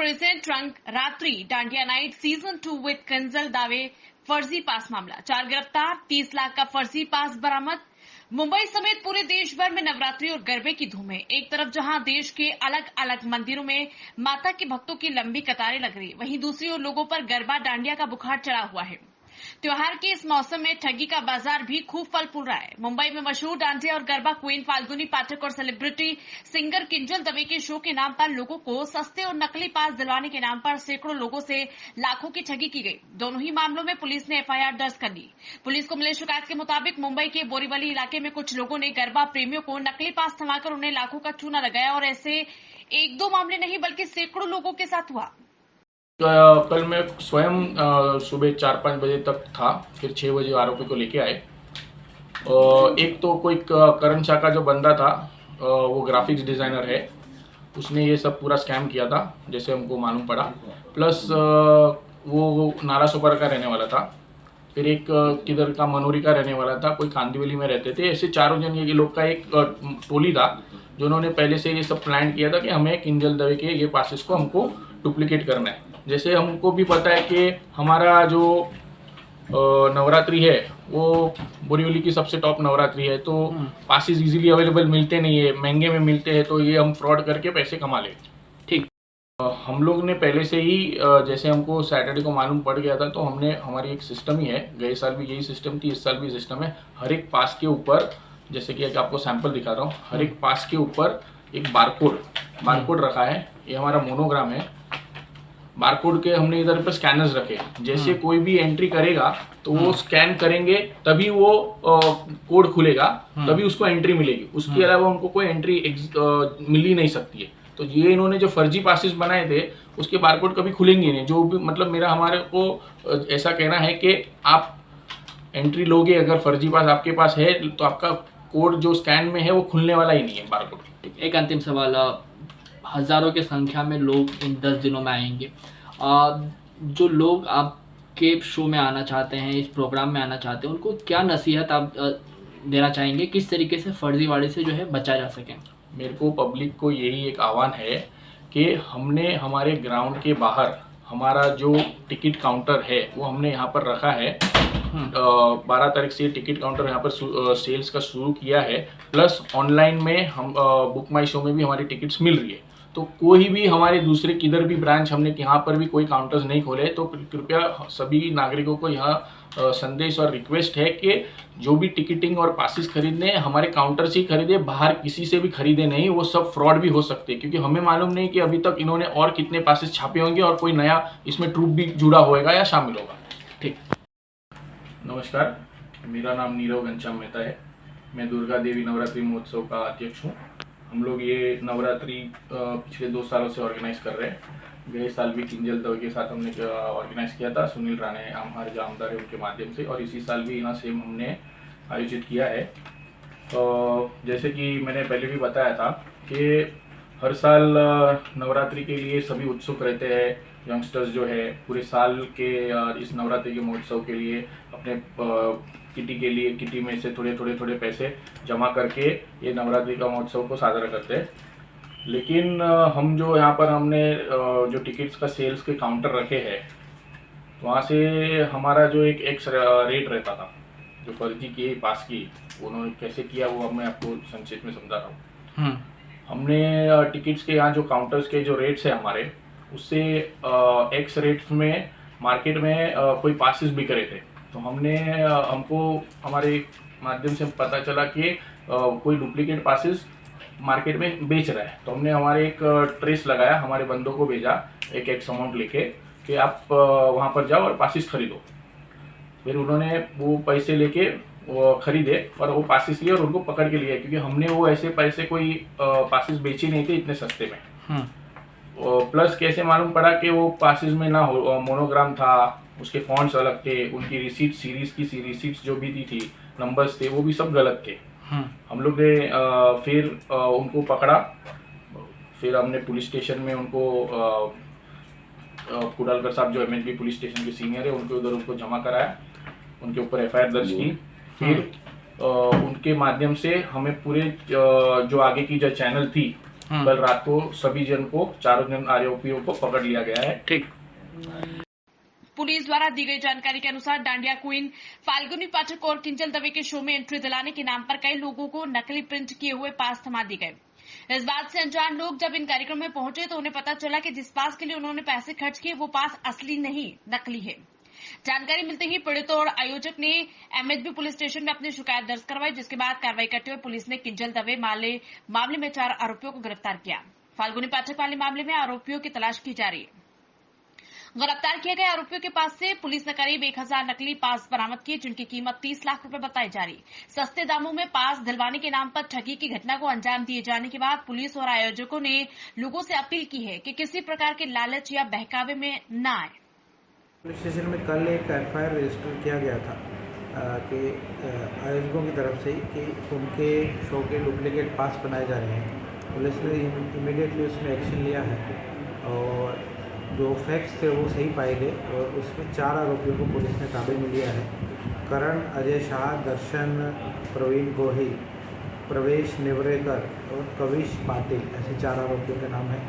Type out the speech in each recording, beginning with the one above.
present रंग रात्रि dandiya night season 2 with कंजल दावे फर्जी पास मामला। 4 गिरफ्तार, 30 लाख का फर्जी पास बरामद। मुंबई समेत पूरे देश भर में नवरात्रि और गरबे की धूम है। एक तरफ जहां देश के अलग अलग मंदिरों में माता के भक्तों की लंबी कतारें लग रही, वहीं दूसरी ओर लोगों पर गरबा डांडिया का बुखार चढ़ा हुआ है। त्योहार के इस मौसम में ठगी का बाजार भी खूब फल फूल रहा है। मुंबई में मशहूर डांडिया और गरबा क्वीन फाल्गुनी पाठक और सेलिब्रिटी सिंगर किंजल दवे के शो के नाम पर लोगों को सस्ते और नकली पास दिलवाने के नाम पर सैकड़ों लोगों से लाखों की ठगी की गई। दोनों ही मामलों में पुलिस ने एफआईआर दर्ज कर ली। पुलिस को मिली शिकायत के मुताबिक मुंबई के बोरीवली इलाके में कुछ लोगों ने गरबा प्रेमियों को नकली पास थमाकर उन्हें लाखों का चूना लगाया और ऐसे 1-2 मामले नहीं बल्कि सैकड़ों लोगों के साथ हुआ। कल मैं स्वयं सुबह 4-5 बजे तक था, फिर 6 बजे आरोपी को लेके आए। एक तो कोई करण शाह का जो बंदा था, वो ग्राफिक्स डिज़ाइनर है, उसने ये सब पूरा स्कैम किया था जैसे हमको मालूम पड़ा। प्लस वो नाला सोपारा का रहने वाला था, फिर एक किधर का मनोरी का रहने वाला था, कोई कांदिवली में रहते थे। ऐसे 4 जन ये लोग का एक टोली था जिन्होंने पहले से ये सब प्लान किया था कि हमें किंजल दवे के ये पासेस को हमको डुप्लीकेट करना है। जैसे हमको भी पता है कि हमारा जो नवरात्रि है वो बोरीवली की सबसे टॉप नवरात्रि है, तो पासेस इजीली अवेलेबल मिलते नहीं है, महंगे में मिलते हैं, तो ये हम फ्रॉड करके पैसे कमा ले। ठीक। हम लोग ने पहले से ही जैसे हमको सैटरडे को मालूम पड़ गया था, तो हमने हमारी एक सिस्टम ही है, गए साल भी यही सिस्टम थी, इस साल भी सिस्टम है। हर एक पास के ऊपर, जैसे कि आपको सैंपल दिखा रहा हूँ, हर एक पास के ऊपर एक बारकोड रखा है। ये हमारा मोनोग्राम है। बारकोड के हमने इधर पे स्कैनर्स रखे, जैसे कोई भी एंट्री करेगा तो वो स्कैन करेंगे तभी वो कोड खुलेगा, तभी उसको एंट्री मिलेगी। उसके अलावा उनको कोई एंट्री मिल ही नहीं सकती है। तो ये इन्होंने जो फर्जी पासेस बनाए थे उसके बारकोड कभी खुलेंगे नहीं। जो भी मतलब हमारे को ऐसा कहना है कि आप एंट्री लोगे, अगर फर्जी पास आपके पास है तो आपका कोड जो स्कैन में है वो खुलने वाला ही नहीं है बारकोड। एक अंतिम सवाल, हज़ारों की संख्या में लोग इन 10 दिनों में आएंगे। जो लोग आपके शो में आना चाहते हैं, इस प्रोग्राम में आना चाहते हैं, उनको क्या नसीहत आप देना चाहेंगे, किस तरीके से फर्जीवाड़े से जो है बचा जा सके? मेरे को पब्लिक को यही एक आह्वान है कि हमने हमारे ग्राउंड के बाहर हमारा जो टिकट काउंटर है वो हमने यहाँ पर रखा है। 12 तारीख से टिकट काउंटर यहाँ पर सेल्स का शुरू किया है। प्लस ऑनलाइन में हम बुक माई शो में भी हमारी टिकट्स मिल रही है। तो कोई भी हमारे दूसरे किधर भी ब्रांच हमने यहाँ पर भी कोई काउंटर्स नहीं खोले, तो कृपया सभी नागरिकों को यहाँ संदेश और रिक्वेस्ट है कि जो भी टिकटिंग और पासिस खरीदने हमारे काउंटर से ही खरीदे, बाहर किसी से भी खरीदे नहीं। वो सब फ्रॉड भी हो सकते हैं, क्योंकि हमें मालूम नहीं कि अभी तक इन्होंने और कितने पासिस छापे होंगे और कोई नया इसमें ट्रूप भी जुड़ा होएगा या शामिल होगा। ठीक। नमस्कार, मेरा नाम नीरव घनश्याम मेहता है। मैं दुर्गा देवी नवरात्रि महोत्सव का अध्यक्ष हूँ। हम लोग ये नवरात्रि पिछले 2 सालों से ऑर्गेनाइज कर रहे हैं। गए साल भी किंजल दवे के साथ हमने ऑर्गेनाइज किया था, सुनील राणे हमारे जो आमदार है उनके माध्यम से, और इसी साल भी यहाँ सेम हमने आयोजित किया है। तो जैसे कि मैंने पहले भी बताया था कि हर साल नवरात्रि के लिए सभी उत्सुक रहते हैं। यंगस्टर्स जो है पूरे साल के इस नवरात्रि के महोत्सव के लिए अपने किटी में से थोड़े पैसे जमा करके ये नवरात्रि का महोत्सव को साझा करते हैं। लेकिन हम जो यहाँ पर हमने जो टिकट्स का सेल्स के काउंटर रखे हैं, वहाँ से हमारा जो एक एक्स रेट रहता था, जो फर्जी की पास की, उन्होंने कैसे किया वो अब मैं आपको संक्षेप में समझा रहा हूँ। हमने टिकट्स के यहाँ जो काउंटर्स के जो रेट्स है हमारे, उससे एक्स रेट्स में मार्केट में कोई पासिस बिक रहे थे। तो हमको हमारे माध्यम से पता चला कि कोई डुप्लीकेट पासिस मार्केट में बेच रहा है। तो हमने हमारे एक ट्रेस लगाया, हमारे बंदों को भेजा एक अमाउंट लेके कि आप वहाँ पर जाओ और पासिस खरीदो। फिर उन्होंने वो पैसे लेके वो खरीदे और वो पासिस लिए और उनको पकड़ के लिए, क्योंकि हमने वो ऐसे पैसे कोई पासिस बेचे नहीं थे इतने सस्ते में। प्लस कैसे मालूम पड़ा कि वो पासिस में ना मोनोग्राम था, उसके फॉन्ट्स अलग थे, उनकी रिसीट सीरीज की रिसीट्स जो भी दी थी, नंबर्स थे, वो भी सब गलत थे। हम लोग ने फिर उनको पकड़ा। फिर हमने पुलिस स्टेशन में उनको कुडालकर साहब जो एमएचबी पुलिस स्टेशन के सीनियर है उनको जमा कराया, उनके ऊपर एफआईआर दर्ज की। फिर उनके माध्यम से हमें पूरे जो आगे की जो चैनल थी कल रात को सभी जन को, चारों जन आरोपियों को पकड़ लिया गया है। ठीक। पुलिस द्वारा दी गई जानकारी के अनुसार डांडिया क्वीन फाल्गुनी पाठक और किंजल दवे के शो में एंट्री दिलाने के नाम पर कई लोगों को नकली प्रिंट किए हुए पास थमा दिए गए। इस बात से अनजान लोग जब इन कार्यक्रम में पहुंचे तो उन्हें पता चला कि जिस पास के लिए उन्होंने पैसे खर्च किए वो पास असली नहीं, नकली है। जानकारी मिलते ही पीड़ितों और आयोजक ने एमएचबी पुलिस स्टेशन में अपनी शिकायत दर्ज करवाई, जिसके बाद कार्रवाई करते हुए पुलिस ने किंजल दवे मामले में 4 आरोपियों को गिरफ्तार किया। फाल्गुनी पाठक वाले मामले में आरोपियों की तलाश की जा रही है। गिरफ्तार किए गए आरोपियों के पास से पुलिस ने करीब 1000 नकली पास बरामद किए, जिनकी कीमत 30 लाख रुपए बताई जा रही। सस्ते दामों में पास दिलवाने के नाम पर ठगी की घटना को अंजाम दिए जाने के बाद पुलिस और आयोजकों ने लोगों से अपील की है कि किसी प्रकार के लालच या बहकावे में न आए। पुलिस स्टेशन में कल एक एफआईआर रजिस्टर किया गया था कि आयोजकों की तरफ से कि उनके शो के डुप्लीकेट पास बनाए जा रहे हैं। पुलिस ने इमीडिएटली उसमें एक्शन लिया है और जो फैक्ट्स थे वो सही पाए गए और उसमें 4 आरोपियों को पुलिस ने काबू में लिया है। करण, अजय शाह, दर्शन, प्रवीण गोहिल, प्रवेश नेवरेकर और कविश पाटिल, ऐसे 4 आरोपियों के नाम हैं।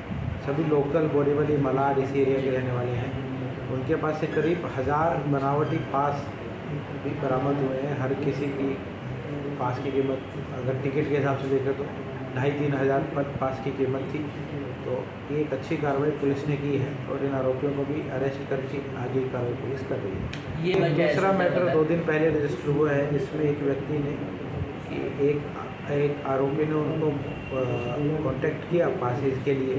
सभी लोकल बोरीवली मलाड इस एरिया के रहने वाले हैं। उनके पास से करीब 1000 बनावटी पास भी बरामद हुए हैं। हर किसी की पास की कीमत अगर टिकट के हिसाब से देखें तो 2500-3000 हज़ार पर पास की कीमत थी। तो ये एक अच्छी कार्रवाई पुलिस ने की है और इन आरोपियों को भी अरेस्ट करके आगे कार्रवाई पुलिस कर रही है। ये दूसरा मैटर 2 दिन पहले रजिस्टर हुआ है, जिसमें एक व्यक्ति ने कि एक आरोपी ने उनको कांटेक्ट किया पासेज के लिए,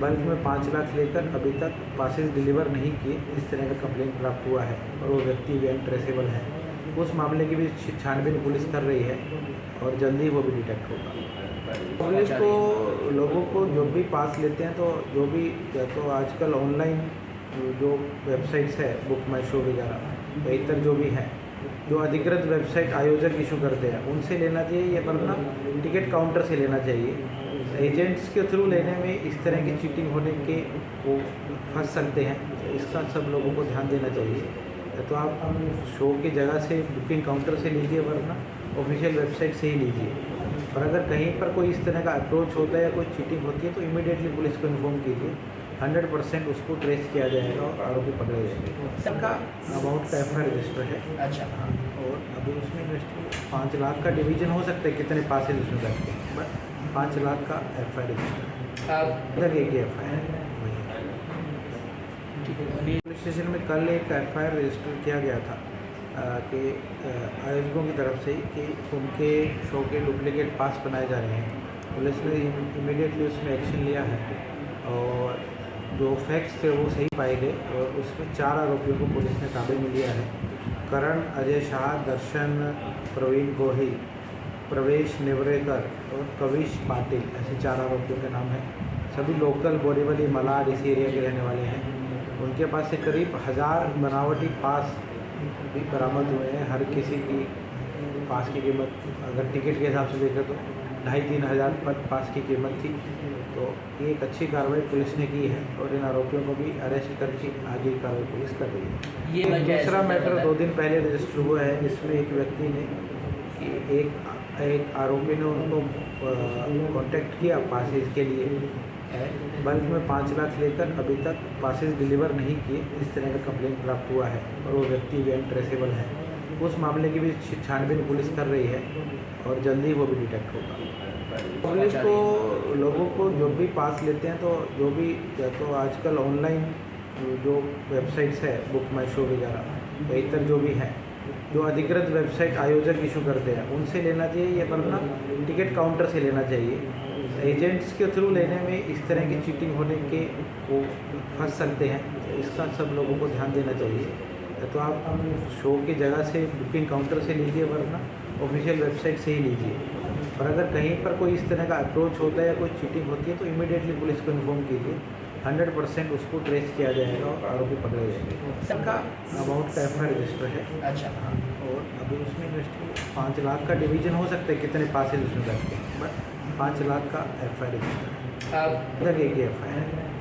बल्कि में 5 लाख लेकर अभी तक पासेज डिलीवर नहीं किए, इस तरह का कंप्लेंट प्राप्त हुआ है और वो व्यक्ति भी अनट्रेसेबल है। उस मामले की भी छानबीन पुलिस कर रही है और जल्दी वो भी डिटेक्ट होगा। पुलिस को लोगों को जो भी पास लेते हैं तो जो भी तो आजकल ऑनलाइन जो वेबसाइट्स है बुक माई शो वगैरह बेहतर जो भी है, जो अधिकृत वेबसाइट आयोजक इशू करते हैं उनसे लेना चाहिए या वरना टिकट काउंटर से लेना चाहिए। एजेंट्स के थ्रू लेने में इस तरह की चीटिंग होने के वो फंस सकते हैं, इसका सब लोगों को ध्यान देना चाहिए। तो आप शो की जगह से बुकिंग काउंटर से लीजिए वरना ऑफिशियल वेबसाइट से ही लीजिए। और अगर कहीं पर कोई इस तरह का अप्रोच होता है या कोई चीटिंग होती है तो इमीडिएटली पुलिस को इन्फॉर्म कीजिए। 100% उसको ट्रेस किया जाएगा और आरोपी पकड़े जाएंगे। सबका अमाउंट का एफआईआर रजिस्टर है। अच्छा। हाँ, और अभी उसमें इन्वेस्टिगेशन 5 लाख का डिवीजन हो सकता है, कितने पासेज उसमें करते हैं, बट 5 लाख का एफआईआर रजिस्टर है। एक ही एफआईआर है। पुलिस स्टेशन में कल एक एफआईआर रजिस्टर किया गया था कि आयोजकों की तरफ से कि उनके शो के डुप्लीकेट पास बनाए जा रहे हैं। पुलिस ने इमीडिएटली उसमें एक्शन लिया है और जो फैक्ट्स थे वो सही पाए गए और उसमें 4 आरोपियों को पुलिस ने काबू में लिया है। करण, अजय शाह, दर्शन, प्रवीण गोहिल, प्रवेश नेवरेकर और कविश पाटिल, ऐसे 4 आरोपियों के नाम हैं। सभी लोकल बोरीवली मलाड इस एरिया के रहने वाले हैं। उनके पास से करीब 1000 बनावटी पास भी बरामद हुए हैं। हर किसी की पास की कीमत अगर टिकट के हिसाब से देखें तो 2500-3000 हज़ार पर पास की कीमत थी। तो ये एक अच्छी कार्रवाई पुलिस ने की है और इन आरोपियों को भी अरेस्ट करके आगे कार्रवाई पुलिस कर रही है। ये दूसरा मैटर 2 दिन पहले रजिस्टर हुआ है, जिसमें एक व्यक्ति ने कि एक आरोपी ने उनको कांटेक्ट किया पासेज के लिए, बल्कि में 5 लाख लेकर अभी तक पासेज डिलीवर नहीं किए, इस तरह का कंप्लेंट प्राप्त हुआ है और वो व्यक्ति भी अनट्रेसेबल है। उस मामले की भी छानबीन पुलिस कर रही है और जल्दी वो भी डिटेक्ट होगा। पुलिस को लोगों को जो भी पास लेते हैं तो जो भी तो आजकल ऑनलाइन जो वेबसाइट्स है बुक माई शो वगैरह बेहतर जो भी है, जो अधिकृत वेबसाइट आयोजक इशू करते हैं उनसे लेना चाहिए या वरना टिकट काउंटर से लेना चाहिए। एजेंट्स के थ्रू लेने में इस तरह की चीटिंग होने के वो फंस सकते हैं, इसका सब लोगों को ध्यान देना चाहिए। तो आप शो की जगह से बुकिंग काउंटर से लीजिए वरना ऑफिशियल वेबसाइट से ही लीजिए। और अगर कहीं पर कोई इस तरह का अप्रोच होता है या कोई चीटिंग होती है तो इमीडिएटली पुलिस को इन्फॉर्म कीजिए। 100% उसको ट्रेस किया जाएगा और आरोपी पकड़े जाएंगे। सबका अमाउंट का एफआईआर रजिस्टर है। अच्छा। हाँ, और अभी उसमें इन्वेस्टिगेशन 5 लाख का डिवीजन हो सकता है, कितने पासेज उसमें करते हैं, बट 5 लाख का एफआईआर रजिस्टर है। एक ही एफआईआर है।